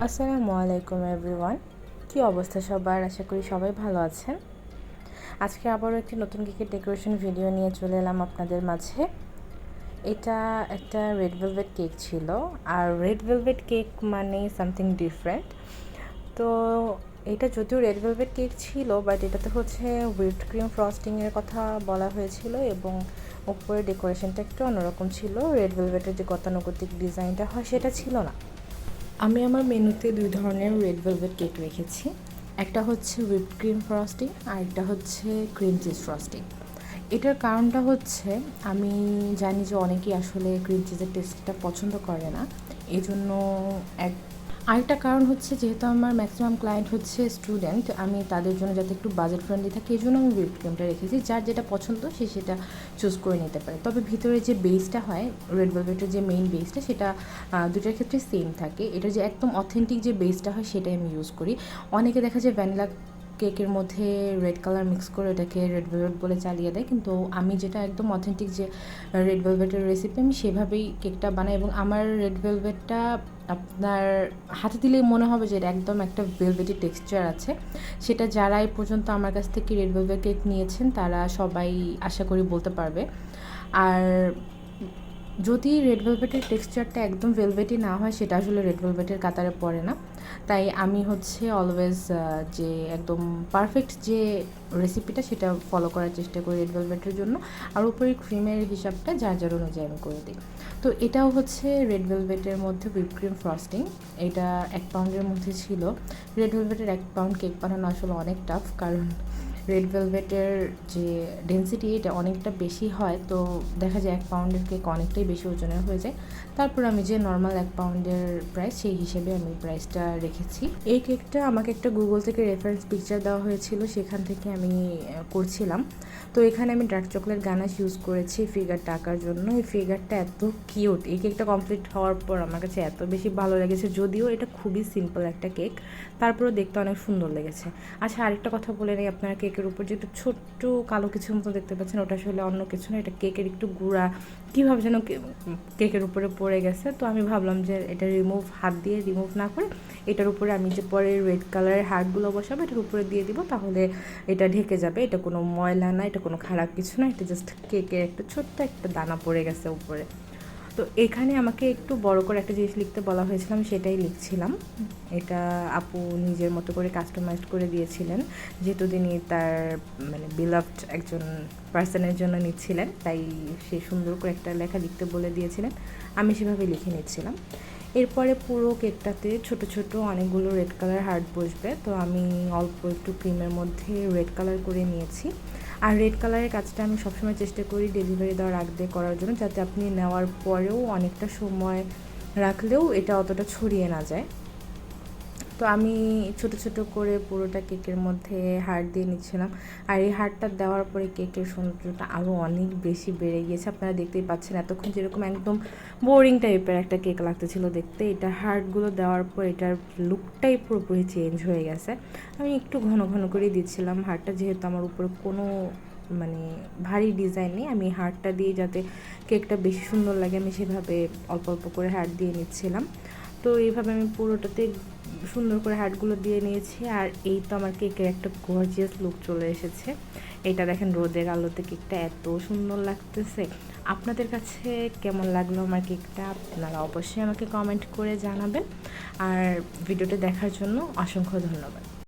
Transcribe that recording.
আসসালামু আলাইকুম এভরিওয়ান। কী অবস্থা সবার? আশা করি সবাই ভালো আছেন। আজকে আবারও একটি নতুন কেকের ডেকোরেশন ভিডিও নিয়ে চলে এলাম আপনাদের মাঝে। এটা একটা রেড ভেলভেট কেক ছিল, আর রেড ভেলভেট কেক মানে সামথিং ডিফারেন্ট। তো এটা যদিও রেড ভেলভেট কেক ছিল, বাট এটাতে হচ্ছে হুইপড ক্রিম ফ্রস্টিংয়ের কথা বলা হয়েছিল এবং উপরে ডেকোরেশনটা একটু অন্যরকম ছিল। রেড ভেলভেটের যে গতানুগতিক ডিজাইনটা হয় সেটা ছিল না। আমি আমার মেনুতে দুই ধরনের রেড ভেলভেট কেক রেখেছি। একটা হচ্ছে হুইপড ক্রিম ফ্রস্টিং আর একটা হচ্ছে ক্রিম চিজ ফ্রস্টিং। এটার কারণটা হচ্ছে আমি জানি যে অনেকেই আসলে ক্রিম চিজের টেস্টটা পছন্দ করে না, এই জন্য এক আরেকটা কারণ হচ্ছে যেহেতু আমার ম্যাক্সিমাম ক্লায়েন্ট হচ্ছে স্টুডেন্ট, আমি তাদের জন্য যাতে একটু বাজেট ফ্রেন্ডলি থাকে এই জন্য আমি হুইপড ক্রিমটা রেখেছি। যার যেটা পছন্দ সে সেটা চুজ করে নিতে পারে। তবে ভিতরে যে বেসটা হয় রেড ভেলভেটের যে মেইন বেসটা, সেটা দুটার ক্ষেত্রে সেম থাকে। এটা যে একদম অথেন্টিক যে বেসটা হয় সেটাই আমি ইউজ করি। অনেকে দেখা যায় ভ্যানিলা কেকের মধ্যে রেড কালার মিক্স করে ওটাকে রেড ভেলভেট বলে চালিয়ে দেয়, কিন্তু আমি যেটা একদম অথেন্টিক যে রেড ভেলভেটের রেসিপি, আমি সেভাবেই কেকটা বানাই। এবং আমার রেড ভেলভেটটা আপনার হাতে দিলেই মনে হবে যে এটা একদম একটা ভেলভেটি টেক্সচার আছে। সেটা যারা এই পর্যন্ত আমার কাছ থেকে রেড ভেলভেট কেক নিয়েছেন তারা সবাই আশা করি বলতে পারবে। আর যদি রেড ভেলভেটের টেক্সচারটা একদম ভেলভেটি না হয় সেটা আসলে রেড ভেলভেটের কাতারে পড়ে না। তাই আমি হচ্ছে অলওয়েজ যে একদম পারফেক্ট যে রেসিপিটা সেটা ফলো করার চেষ্টা করি রেড ভেলভেটের জন্য। আর উপরে ক্রিমের হিসাবটা যার যার অনুযায়ী আমি করে দিই। তো এটাও হচ্ছে রেড ভেলভেটের মধ্যে হুইপ ক্রিম ফ্রস্টিং। এটা 1 পাউন্ডের মধ্যে ছিল। রেড ভেলভেটের 1 পাউন্ড কেক বানানো আসলে অনেক টাফ, কারণ রেড ভেলভেটের যে ডেন্সিটি এটা অনেকটা বেশি হয়। তো দেখা যায় 1 পাউন্ডের কেক অনেকটাই বেশি ওজনের হয়ে যায়। তারপর আমি যে নর্মাল 1 পাউন্ডের প্রাইস সেই হিসেবে আমি প্রাইসটা রেখেছি। এই কেকটা আমাকে একটা গুগল থেকে রেফারেন্স পিকচার দেওয়া হয়েছিল, সেখান থেকে আমি করছিলাম। তো এখানে আমি ডার্ক চকলেট গানাশ ইউজ করেছি ফিগারটা আঁকার জন্য। এই ফিগারটা এত কিউট, এই কেকটা কমপ্লিট হওয়ার পর আমার কাছে এত বেশি ভালো লেগেছে। যদিও এটা খুবই সিম্পল একটা কেক, তারপরেও দেখতে অনেক সুন্দর লেগেছে। আচ্ছা, আরেকটা কথা বলে নেই, আপনারা কেকের উপর যে একটু ছোট্ট কালো কিছুর মতো দেখতে পাচ্ছেন, ওটা আসলে অন্য কিছু না, এটা কেকের একটু গুঁড়া কীভাবে যেন কেকের উপরে পড়ে গেছে। তো আমি ভাবলাম যে এটা হাত দিয়ে রিমুভ না করে এটার উপরে আমি যে পরে রেড কালারের হার্টগুলো বসাবো এটার উপরে দিয়ে দিব, তাহলে এটা ঢেকে যাবে। এটা কোনো ময়লা না, এটা কোনো খারাপ কিছু না, এটা জাস্ট কেকের একটা ছোট্ট একটা দানা পড়ে গেছে উপরে। তো এখানে আমাকে একটু বড় করে একটা জিনিস লিখতে বলা হয়েছিল, আমি সেটাই লিখছিলাম। এটা আপু নিজের মতো করে কাস্টমাইজড করে দিয়েছিলেন, যেহেতু তিনি তার মানে বিলাভড একজন পার্সনের জন্য নিচ্ছিলেন, তাই সে সুন্দর করে একটা লেখা লিখতে বলে দিয়েছিলেন। আমি সেভাবে লিখে নিচ্ছিলাম। এরপরে পুরো কেকটাতে ছোট ছোট অনেকগুলো রেড কালার হার্ট বসবে। তো আমি অল্প একটু ক্রিমের মধ্যে রেড কালার করে নিয়েছি। আর রেড কালারের কাজটা আমি সবসময় চেষ্টা করি ডেলিভারি দেওয়ার আগ দিয়ে করার জন্য, যাতে আপনি নেওয়ার পরেও অনেকটা সময় রাখলেও এটা অতটা ছড়িয়ে না যায়। তো আমি ছোট ছোট করে পুরোটা কেকের মধ্যে হার্ট দিয়ে নিচ্ছিলাম। আর এই হার্টটা দেওয়ার পরে কেকের সৌন্দর্যটা আরও অনেক বেশি বেড়ে গিয়েছে। আপনারা দেখতেই পাচ্ছেন এতক্ষণ যেরকম একদম বোরিং টাইপের একটা কেক লাগতেছিল দেখতে, এটা হার্টগুলো দেওয়ার পর এটার লুকটাই পুরোপুরি চেঞ্জ হয়ে গেছে। আমি একটু ঘন ঘন করে দিচ্ছিলাম হার্টটা, যেহেতু আমার উপরে কোনো মানে ভারী ডিজাইন নেই, আমি হার্টটা দিয়ে যাতে কেকটা বেশি সুন্দর লাগে আমি সেভাবে অল্প অল্প করে হার্ট দিয়ে নিচ্ছিলাম। তো এইভাবে আমি পুরোটাতে সুন্দর করে হার্টগুলো দিয়ে নিয়েছি। আর এই তো আমার কেকের একটা গর্জিয়াস লুক চলে এসেছে। এটা দেখেন রোদের আলোতে কেকটা এত সুন্দর লাগতেছে। আপনাদের কাছে কেমন লাগলো আমার কেকটা আপনারা অবশ্যই আমাকে কমেন্ট করে জানাবেন। আর ভিডিওটা দেখার জন্য অসংখ্য ধন্যবাদ।